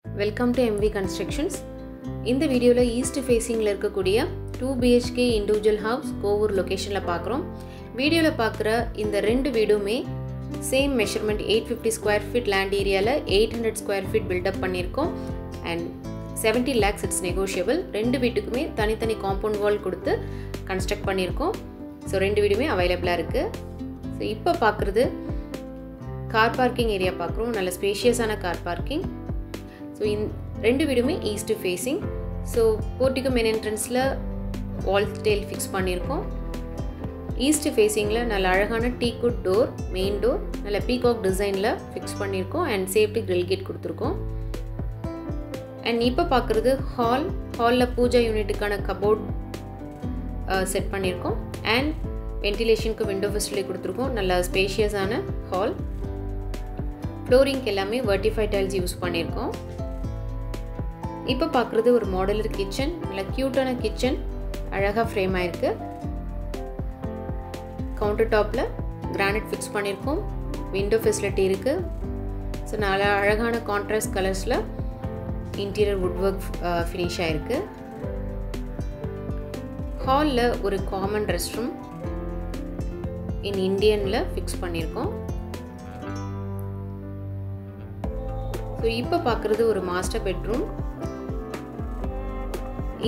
Welcome to MV Constructions. இந்த வீடியோல east ஃபேசிங்ல இருக்கக்கூடிய 2 BHK இண்டிவிஜுவல் ஹவுஸ் கோவூர் லொகேஷன்ல பார்க்குறோம். வீடியோல பார்க்குற இந்த ரெண்டு வீடுமே same measurement 850 square feet land ஏரியால 800 ஸ்கொயர் ஃபீட் பில்டப் பண்ணியிருக்கோம் அண்ட் 70 lakhs இட்ஸ் நெகோஷியபிள். ரெண்டு வீட்டுக்குமே தனித்தனி காம்பவுண்ட் வால் கொடுத்து கன்ஸ்ட்ரக்ட் பண்ணியிருக்கோம். ஸோ ரெண்டு வீடுமே அவைலபிளாக இருக்குது. ஸோ இப்போ பார்க்குறது கார் பார்க்கிங் ஏரியா பார்க்குறோம். நல்ல ஸ்பேஷியஸான கார் பார்க்கிங். ஸோ ரெண்டு வீடுமே east facing. So portico main என்ட்ரன்ஸில் வால் டெயில் ஃபிக்ஸ் பண்ணியிருக்கோம். ஈஸ்ட் ஃபேஸிங்கில் நல்ல அழகான டீக்குட் டோர், மெயின் டோர் நல்ல பீகாக் டிசைனில் ஃபிக்ஸ் பண்ணியிருக்கோம் அண்ட் சேஃப்டி கிரில் கேட் கொடுத்துருக்கோம். அண்ட் இப்போ பார்க்குறது ஹாலில் பூஜா யூனிட்டுக்கான கபோர்ட் செட் பண்ணியிருக்கோம் அண்ட் வென்டிலேஷனுக்கு விண்டோ ஃபெசிலிட்டி கொடுத்துருக்கோம். நல்ல ஸ்பேஷியஸான ஹால். ஃப்ளோரிங்க்கு எல்லாமே வெர்டிஃபைட் டைல்ஸ் யூஸ் பண்ணியிருக்கோம். இப்போ பார்க்குறது ஒரு மாடலர் கிச்சன். நல்ல க்யூட்டான கிச்சன், அழகாக ஃப்ரேம் ஆயிருக்கு. கவுண்டர் டாப்பில் கிரானைட் ஃபிக்ஸ் பண்ணியிருக்கோம். விண்டோ ஃபெசிலிட்டி இருக்குது. ஸோ நல்ல அழகான கான்ட்ராஸ்ட் கலர்ஸில் இன்டீரியர் வுட் ஒர்க் ஃபினிஷ் ஆகிருக்கு. ஹாலில் ஒரு காமன் ரெஸ்ட் ரூம் இன் இண்டியனில் ஃபிக்ஸ் பண்ணியிருக்கோம். ஸோ இப்போ பார்க்குறது ஒரு மாஸ்டர் பெட்ரூம்.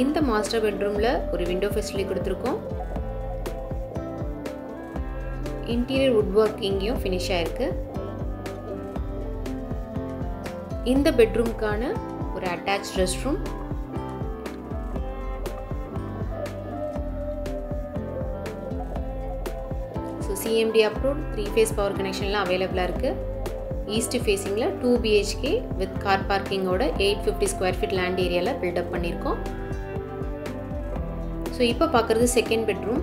இந்த மாஸ்டர் பெட்ரூமில் ஒரு விண்டோ ஃபெசிலிட்டி கொடுத்துருக்கோம். இன்டீரியர் வுட் ஒர்க் இங்கேயும் ஃபினிஷ் ஆயிருக்கு. இந்த பெட்ரூம்க்கான ஒரு attach rest room. So CMD approved 3 phase power கனெக்ஷன்லாம் அவைலபிளாக இருக்குது. ஈஸ்ட் ஃபேஸிங்கில் 2 BHK வித் கார் பார்க்கிங்கோட 850 ஸ்கொயர் ஃபீட் லேண்ட் ஏரியாவில் பில்டப் பண்ணியிருக்கோம். ஸோ இப்போ பார்க்குறது செகண்ட் பெட்ரூம்.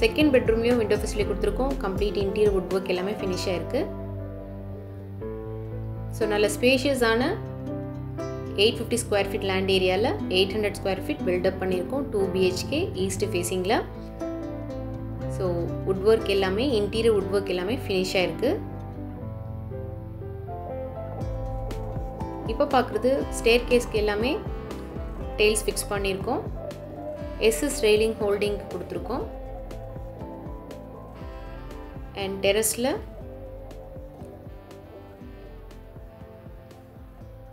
செகண்ட் பெட்ரூம்லேயும் விண்டோ ஃபெசிலிட்டி கொடுத்துருக்கோம். கம்ப்ளீட் இன்டீரியர் வுட் ஒர்க் எல்லாமே ஃபினிஷ் ஆயிருக்கு. ஸோ நல்ல ஸ்பேஷியஸான 850 ஸ்கொயர் ஃபீட் லேண்ட் ஏரியாவில் 800 ஸ்கொயர் ஃபீட் பில்டப் பண்ணியிருக்கோம். 2 BHK ஈஸ்ட் ஃபேஸிங்கில். ஸோ வுட் ஒர்க் எல்லாமே இன்டீரியர் வுட் ஒர்க் எல்லாமே ஃபினிஷ் ஆயிருக்கு. இப்போ பார்க்குறது ஸ்டேர் கேஸ்க்கு எல்லாமே டெயில்ஸ் ஃபிக்ஸ் பண்ணியிருக்கோம். எஸ்எஸ் ரெயிலிங் ஹோல்டிங் கொடுத்துருக்கோம். அண்ட் டெரஸில்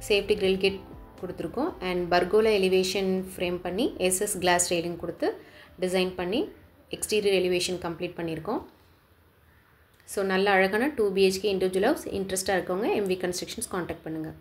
சேஃப்டி கிரில் கேட் கொடுத்துருக்கோம் அண்ட் பர்கோலா எலிவேஷன் ஃப்ரேம் பண்ணி எஸ்எஸ் கிளாஸ் ரெயிலிங் கொடுத்து டிசைன் பண்ணி எக்ஸ்டீரியர் எலிவேஷன் கம்ப்ளீட் பண்ணியிருக்கோம். ஸோ நல்ல அழகான 2 BHK இண்டிவிஜுவல் ஹவுஸ். இன்ட்ரெஸ்ட்டாக இருக்கவங்க MV கன்ஸ்ட்ரக்ஷன்ஸ் காண்டாக்ட் பண்ணுங்கள்.